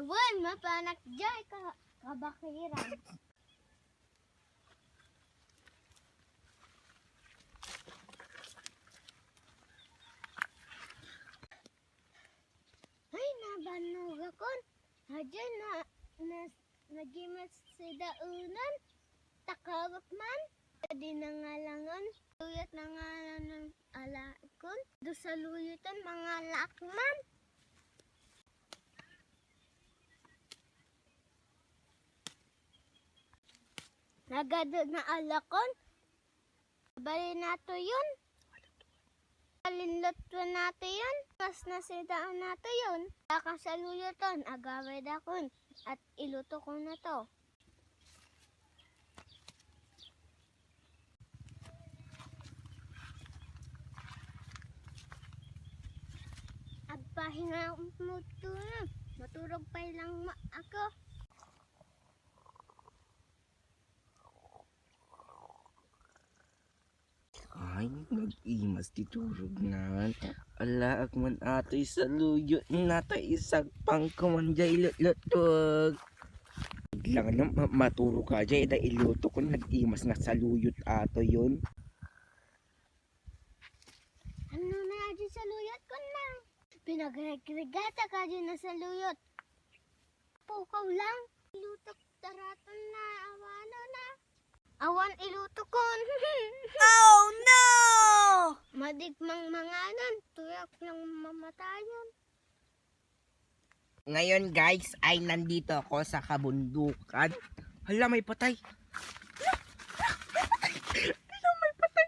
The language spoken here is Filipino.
Wan, mapanak jay ka kabakiran. Ay, nabanog ako. Hadyan na nagimas si daunan. Takawak man. Di nangalangan. Luyot na nga ng alakon. Do sa luyutan mga lakman. Nagado na alakon. Bali nato yun. Kalinlot po nato yun. Mas nasidaan nato yun. Kasaluyutan. Agaway dakon. At iluto ko na to. Agpahinga mo to na. Maturog pa lang ako. Ay, nag-imas titurog na. Ala, akman ato'y saluyo natay isag pang kumanjay lutog. Lang na maturo ka dyan, ida iluto ko nag-imas na saluyot ato yun. Ano na dyan sa luyot ko na? Pinagregata ka dyan na sa luyot. Pukaw lang. Ilutok taratan na. Awano na. Awan iluto ko. Oh no! Madigmang manganan. Tuyak ng mamatayan. Ngayon guys, ay nandito ako sa kabundukan. Hala, may patay. Hala, may patay.